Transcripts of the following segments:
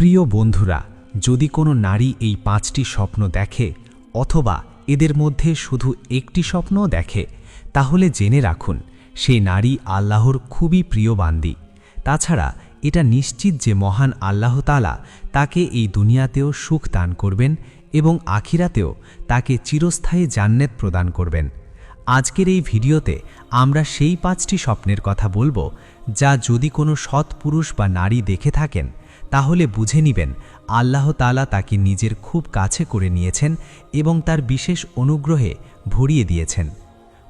প্রিয় বন্ধুরা, যদি কোনো নারী এই ৫টি স্বপ্ন দেখে অথবা এদের মধ্যে শুধু একটি স্বপ্নও দেখে, তাহলে জেনে রাখুন সেই নারী আল্লাহর খুবই প্রিয় বান্দী। তাছাড়া এটা নিশ্চিত যে মহান আল্লাহ তাআলা তাকে এই দুনিয়াতেও সুখ দান করবেন এবং আখিরাতেও তাকে চিরস্থায়ী জান্নাত প্রদান করবেন। আজকের এই ভিডিওতে আমরা সেই ৫টি স্বপ্নের কথা বলবো, যা যদি কোনো সৎ পুরুষ বা নারী দেখে থাকেন তাহলে বুঝে নিবেন আল্লাহ তাআলা তাকে নিজের খুব কাছে করে নিয়েছেন এবং তার বিশেষ অনুগ্রহে ভরিয়ে দিয়েছেন।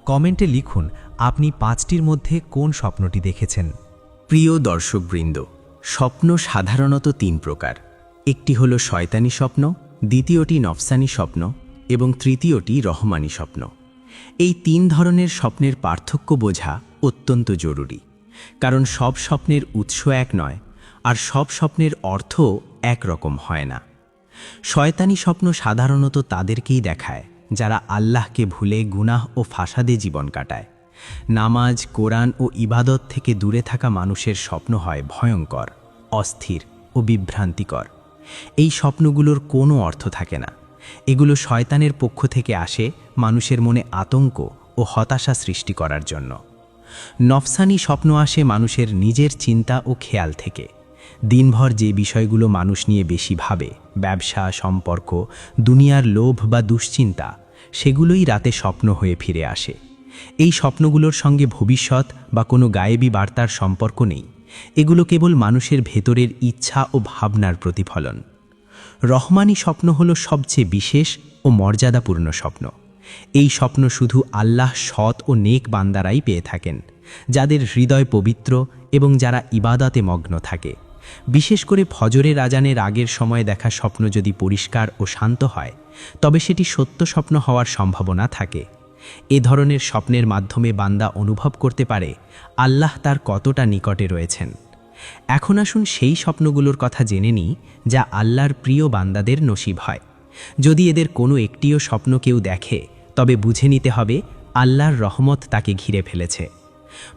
কমেন্টে লিখুন আপনি ৫টির মধ্যে কোন স্বপ্নটি দেখেছেন। প্রিয় দর্শকবৃন্দ, স্বপ্ন সাধারণত ৩ প্রকার। একটি হলো শয়তানি স্বপ্ন, দ্বিতীয়টি নফসানি স্বপ্ন এবং তৃতীয়টি রহমানি স্বপ্ন। এই ৩ ধরনের স্বপ্নের পার্থক্য বোঝা অত্যন্ত জরুরি, কারণ সব স্বপ্নের উৎস এক নয়, আর সব স্বপ্নের অর্থও একরকম হয় না। শয়তানি স্বপ্ন সাধারণত তাদেরকেই দেখায় যারা আল্লাহকে ভুলে গুনাহ ও ফাসাদে জীবন কাটায়। নামাজ, কোরআন ও ইবাদত থেকে দূরে থাকা মানুষের স্বপ্ন হয় ভয়ঙ্কর, অস্থির ও বিভ্রান্তিকর। এই স্বপ্নগুলোর কোনো অর্থ থাকে না। এগুলো শয়তানের পক্ষ থেকে আসে মানুষের মনে আতঙ্ক ও হতাশা সৃষ্টি করার জন্য। নফসানি স্বপ্ন আসে মানুষের নিজের চিন্তা ও খেয়াল থেকে। দিনভর যে বিষয়গুলো মানুষ নিয়ে বেশি ভাবে, ব্যবসা, সম্পর্ক, দুনিয়ার লোভ বা দুশ্চিন্তা, সেগুলোই রাতে স্বপ্ন হয়ে ফিরে আসে। এই স্বপ্নগুলোর সঙ্গে ভবিষ্যৎ বা কোনো গায়েবী বার্তার সম্পর্ক নেই। এগুলো কেবল মানুষের ভেতরের ইচ্ছা ও ভাবনার প্রতিফলন। রহমানি স্বপ্ন হলো সবচেয়ে বিশেষ ও মর্যাদাপূর্ণ স্বপ্ন। এই স্বপ্ন শুধু আল্লাহ সৎ ও নেক বান্দারাই পেয়ে থাকেন, যাদের হৃদয় পবিত্র এবং যারা ইবাদতে মগ্ন থাকে। বিশেষ করে ফজরের আজানের আগের সময় দেখা স্বপ্ন যদি পরিষ্কার ও শান্ত হয়, তবে সেটি সত্য স্বপ্ন হওয়ার সম্ভাবনা থাকে। এ ধরনের স্বপ্নের মাধ্যমে বান্দা অনুভব করতে পারে আল্লাহ তার কতটা নিকটে রয়েছেন। এখন আসুন সেই স্বপ্নগুলোর কথা জেনে নিই যা আল্লাহর প্রিয় বান্দাদের নসিব হয়। যদি এদের কোনো একটিও স্বপ্ন কেউ দেখে, তবে বুঝে নিতে হবে আল্লাহর রহমত তাকে ঘিরে ফেলেছে।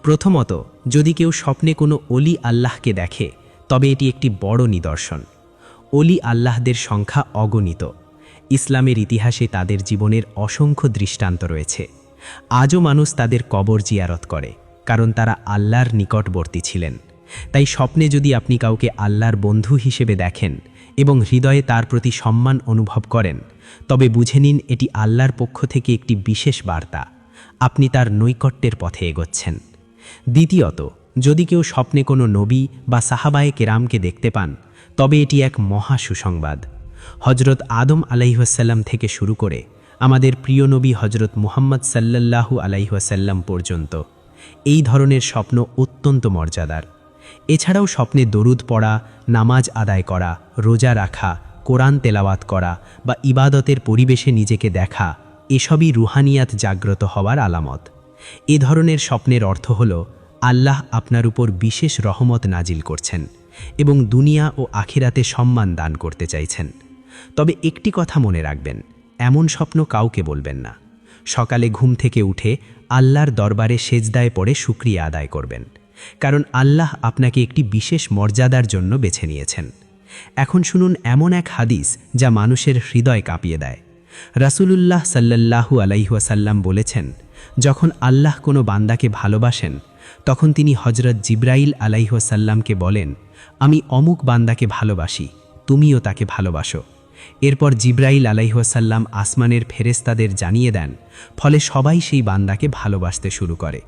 প্রথমত, যদি কেউ স্বপ্নে কোনো অলি আল্লাহকে দেখে, তবে এটি একটি বড় নিদর্শন। অলি আল্লাহদের সংখ্যা অগণিত। ইসলামের ইতিহাসে তাদের জীবনের অসংখ্য দৃষ্টান্ত রয়েছে। আজও মানুষ তাদের কবর জিয়ারত করে, কারণ তারা আল্লাহর নিকটবর্তী ছিলেন। তাই স্বপ্নে যদি আপনি কাউকে আল্লাহর বন্ধু হিসেবে দেখেন এবং হৃদয়ে তার প্রতি সম্মান অনুভব করেন, তবে বুঝে নিন এটি আল্লাহর পক্ষ থেকে একটি বিশেষ বার্তা। আপনি তার নৈকট্যের পথে এগোচ্ছেন। দ্বিতীয়ত, যদি কেউ স্বপ্নে কোনো নবী বা সাহাবায়ে কেরামকে দেখতে পান, তবে এটি এক মহা সুসংবাদ। হজরত আদম আলাইহিসসালাম থেকে শুরু করে আমাদের প্রিয় নবী হজরত মুহাম্মদ সাল্লাল্লাহু আলাইহিসসাল্লাম পর্যন্ত এই ধরনের স্বপ্ন অত্যন্ত মর্যাদার। এছাড়াও স্বপ্নে দরুদ পড়া, নামাজ আদায় করা, রোজা রাখা, কোরআন তেলাওয়াত করা বা ইবাদতের পরিবেশে নিজেকে দেখা, এসবই রুহানিয়াত জাগ্রত হওয়ার আলামত। এ ধরনের স্বপ্নের অর্থ হল আল্লাহ আপনার উপর বিশেষ রহমত নাজিল করছেন এবং দুনিয়া ও আখিরাতে সম্মান দান করতে চাইছেন। তবে একটি কথা মনে রাখবেন, এমন স্বপ্ন কাউকে বলবেন না। সকালে ঘুম থেকে উঠে আল্লাহর দরবারে সেজদায় পড়ে শুকরিয়া আদায় করবেন, কারণ আল্লাহ আপনাকে একটি বিশেষ মর্যাদার জন্য বেছে নিয়েছেন। এখন শুনুন এমন এক হাদিস যা মানুষের হৃদয় কাঁপিয়ে দেয়। রাসূলুল্লাহ সাল্লাল্লাহু আলাইহিওয়াসাল্লাম বলেছেন, যখন আল্লাহ কোনো বান্দাকে ভালোবাসেন, তখন তিনি হজরত জিবরাইল আলাইহিওয়াসাল্লামকে বলেন, আমি অমুক বান্দাকে ভালোবাসি, তুমিও তাকে ভালোবাসো। এরপর জিবরাইল আলাইহিওয়াসাল্লাম আসমানের ফেরেশতাদের জানিয়ে দেন, ফলে সবাই সেই বান্দাকে ভালোবাসতে শুরু করে।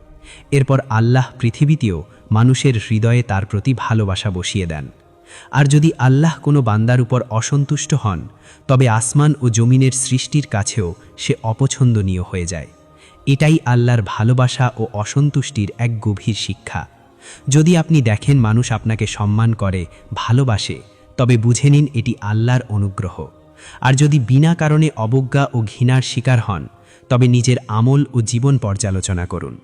এরপর আল্লাহ পৃথিবীতেও মানুষের হৃদয়ে তার প্রতি ভালোবাসা বসিয়ে দেন। আর যদি আল্লাহ কোনো বান্দার উপর অসন্তুষ্ট হন, তবে আসমান ও জমিনের সৃষ্টির কাছেও সে অপছন্দনীয় হয়ে যায়। এটাই আল্লাহর ভালোবাসা ও অসন্তুষ্টির এক গভীর শিক্ষা। যদি আপনি দেখেন মানুষ আপনাকে সম্মান করে, ভালোবাসে, তবে বুঝে নিন এটি আল্লাহর অনুগ্রহ। আর যদি বিনা কারণে অবজ্ঞা ও ঘৃণার শিকার হন, তবে নিজের আমল ও জীবন পর্যালোচনা করুন।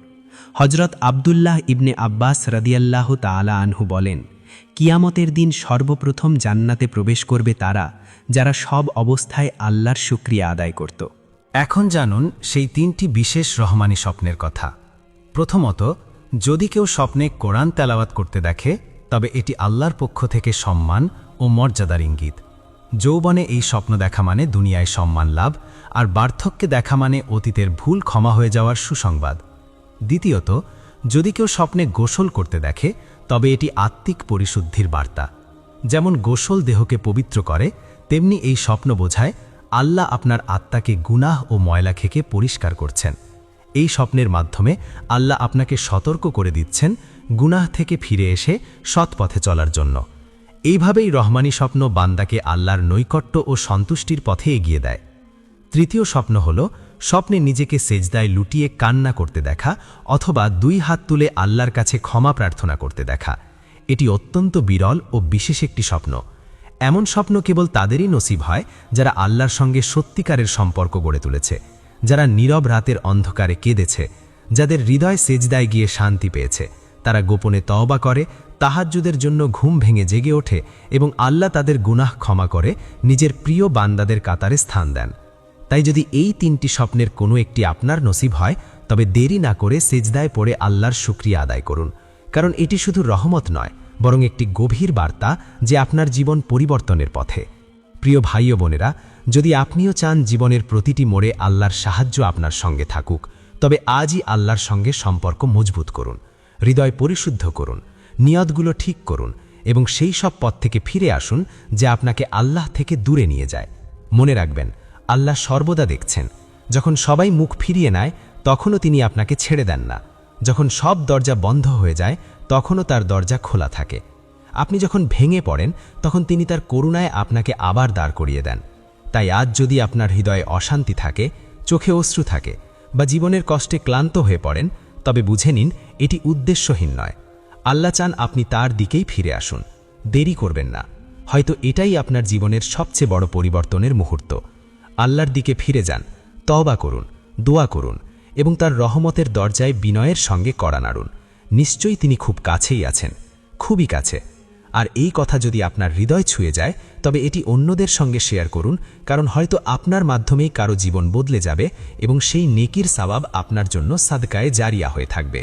হজরত আবদুল্লাহ ইবনে আব্বাস রাদিয়াল্লাহু তাআলা আনহু বলেন, কিয়ামতের দিন সর্বপ্রথম জান্নাতে প্রবেশ করবে তারা যারা সব অবস্থায় আল্লাহর শুকরিয়া আদায় করত। এখন জানুন সেই 3টি বিশেষ রহমানি স্বপ্নের কথা। প্রথমত, যদি কেউ স্বপ্নে কোরআন তেলাওয়াত করতে দেখে, তবে এটি আল্লাহর পক্ষ থেকে সম্মান ও ও মর্যাদার ইঙ্গিত। যৌবনে এই স্বপ্ন দেখা মানে দুনিয়ায় সম্মান লাভ, আর বার্ধক্যে দেখা মানে অতীতের ভুল ক্ষমা হয়ে যাওয়ার সুসংবাদ। দ্বিতীয়ত, যদি কেউ স্বপ্নে গোসল করতে দেখে তবে এটি আত্মিক পরিশুদ্ধির বার্তা। যেমন গোসল দেহকে পবিত্র করে, তেমনি এই স্বপ্ন বোঝায় আল্লাহ আপনার আত্মাকে গুনাহ ও ময়লা থেকে পরিষ্কার করছেন। এই স্বপ্নের মাধ্যমে আল্লাহ আপনাকে সতর্ক করে দিচ্ছেন গুনাহ থেকে ফিরে এসে সৎ পথে চলার জন্য। এইভাবেই রহমানি স্বপ্ন বান্দাকে আল্লাহর নৈকট্য ও সন্তুষ্টির পথে এগিয়ে দেয়। তৃতীয় স্বপ্ন হল স্বপ্নে নিজেকে সেজদায় লুটিয়ে কান্না করতে দেখা অথবা 2 হাত তুলে আল্লাহর কাছে ক্ষমা প্রার্থনা করতে দেখা। এটি অত্যন্ত বিরল ও বিশেষ একটি স্বপ্ন। এমন স্বপ্ন কেবল তাদেরই নসিব হয় যারা আল্লাহর সঙ্গে সত্যিকারের সম্পর্ক গড়ে তুলেছে, যারা নীরব রাতের অন্ধকারে কেঁদেছে, যাদের হৃদয় সেজদায় গিয়ে শান্তি পেয়েছে, তারা গোপনে তওবা করে, তাহাজ্জুদের জন্য ঘুম ভেঙে জেগে ওঠে এবং আল্লাহ তাদের গুনাহ ক্ষমা করে নিজের প্রিয় বান্দাদের কাতারে স্থান দেন। তাই যদি এই 3টি স্বপ্নের কোনো একটি আপনার নসিব হয় তবে দেরি না করে সেজদায় পড়ে আল্লাহর শুকরিয়া আদায় করুন, কারণ এটি শুধু রহমত নয় বরং একটি গভীর বার্তা যে আপনার জীবন পরিবর্তনের পথে। প্রিয় ভাই ও বোনেরা, যদি আপনিও চান জীবনের প্রতিটি মোড়ে আল্লাহর সাহায্য আপনার সঙ্গে থাকুক, তবে আজই আল্লাহর সঙ্গে সম্পর্ক মজবুত করুন, হৃদয় পরিশুদ্ধ করুন, নিয়তগুলো ঠিক করুন এবং সেই সব পথ থেকে ফিরে আসুন যে আপনাকে আল্লাহ থেকে দূরে নিয়ে যায়। মনে রাখবেন, আল্লাহ সর্বদা দেখছেন। যখন সবাই মুখ ফিরিয়ে নেয় তখনও তিনি আপনাকে ছেড়ে দেন না। যখন সব দরজা বন্ধ হয়ে যায় তখনও তার দরজা খোলা থাকে। আপনি যখন ভেঙে পড়েন তখন তিনি তার করুণায় আপনাকে আবার দাঁড় করিয়ে দেন। তাই আজ যদি আপনার হৃদয়ে অশান্তি থাকে, চোখে অশ্রু থাকে বা জীবনের কষ্টে ক্লান্ত হয়ে পড়েন, তবে বুঝে নিন এটি উদ্দেশ্যহীন নয়। আল্লাহ চান আপনি তার দিকেই ফিরে আসুন। দেরি করবেন না, হয়তো এটাই আপনার জীবনের সবচেয়ে বড় পরিবর্তনের মুহূর্ত। আল্লাহর দিকে ফিরে যান, তওবা করুন, দোয়া করুন এবং তার রহমতের দরজায় বিনয়ের সঙ্গে কড়া নাড়ুন। নিশ্চয়ই তিনি খুব কাছেই আছেন, খুবই কাছে। আর এই কথা যদি আপনার হৃদয় ছুঁয়ে যায় তবে এটি অন্যদের সঙ্গে শেয়ার করুন, কারণ হয়তো আপনার মাধ্যমেই কারো জীবন বদলে যাবে এবং সেই নেকির সওয়াব আপনার জন্য সাদকায়ে জারিয়া হয়ে থাকবে।